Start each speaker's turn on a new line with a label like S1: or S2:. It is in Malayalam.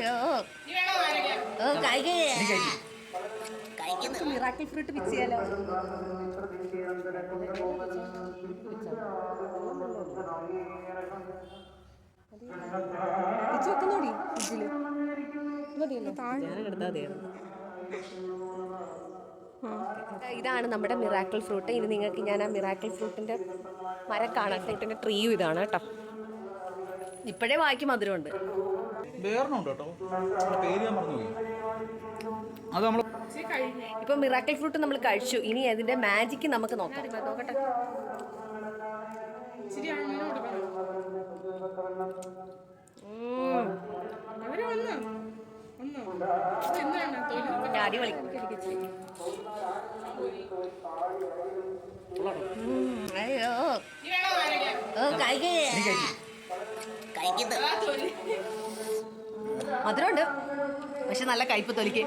S1: അയ്യോ മിറാക്കിൾ ഫ്രൂട്ട് മിക്സ് ചെയ്യാലോ. വെക്കുന്നോടി ഫ്രിഡ്ജില് മതിയല്ലോ താഴെ. ഇതാണ് നമ്മുടെ മിറാക്കിൾ ഫ്രൂട്ട്. ഇനി നിങ്ങൾക്ക് ഞാൻ ആ മിറാക്കിൾ ഫ്രൂട്ടിൻ്റെ മരം കാണാം. ഫ്രൂട്ടിൻ്റെ ട്രീയും ഇതാണ് കേട്ടോ. ഇപ്പോഴേ വായിക്ക് മധുരമുണ്ട്. ഇപ്പൊ മിറാക്കിൾ ഫ്രൂട്ട് നമ്മൾ കഴിച്ചു. ഇനി അതിന്റെ മാജിക്ക് നമുക്ക് നോക്കാം. നോക്കട്ടെ. അടിപൊളി. അയ്യോ മധുരമുണ്ട്, പക്ഷെ നല്ല കയ്പ് തൊലിക്ക്.